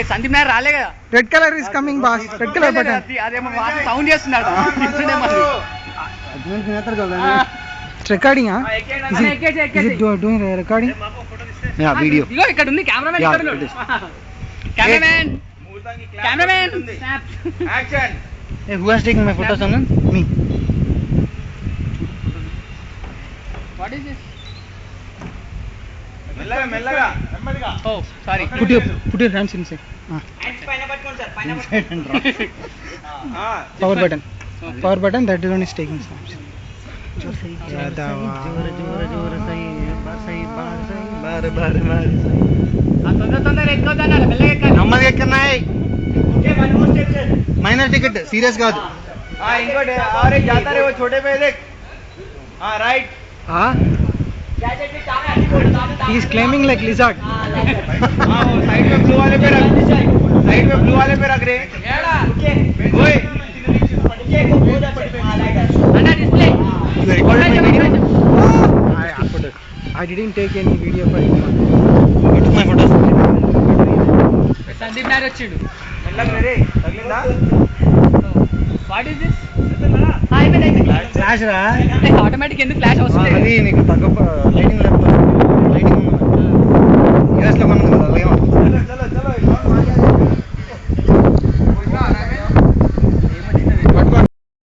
సందీప్ నాయర్ రాలే కదా. Red colour is coming boss. Red colour button. అదేమో సౌండ్ చేస్తున్నాడు. రికార్డింగ్ రికార్డింగ్ వీడియో ఇగో ఇక్కడ ఉంది కెమెరామెన్. ఇక్కడ ఉన్నాడు cameraman. Cameraman action. Who has taking my photos అన్న? మీ. What is this? మెల్లగా మెల్లగా నెమ్మదిగా. Oh sorry. Put your hands inside. పైన పట్టుకోండి సార్. పైన పట్టుకోండి. Power button that is taking snaps. తొందర ఎక్కొద్దన్నా, మెల్లగా ఎక్కాలి. నెమ్మదిగా ఎక్కన్నాయి. మైనర్ టికెట్ సీరియస్ కాదు. ఇంకోటి అరే జాతా రే वो छोटे पे देख. Right. He is claiming like lizard. वो साइड में ब्लू वाले पे रख. साइड में ब्लू वाले पे रख रे. ओए అన్న display. I didn't take any video for him. My photos. Sandeep Nair వచ్చిండు. మెల్లగా రే. తగిలిందా? What is this? అయిపోయింది. ఫ్లాష్ రా. ఆటోమేటిక్ ఎందుకు ఫ్లాష్ అవసరం లేదు. అది నీకు తగ్గ లైటింగ్ లేకపోతే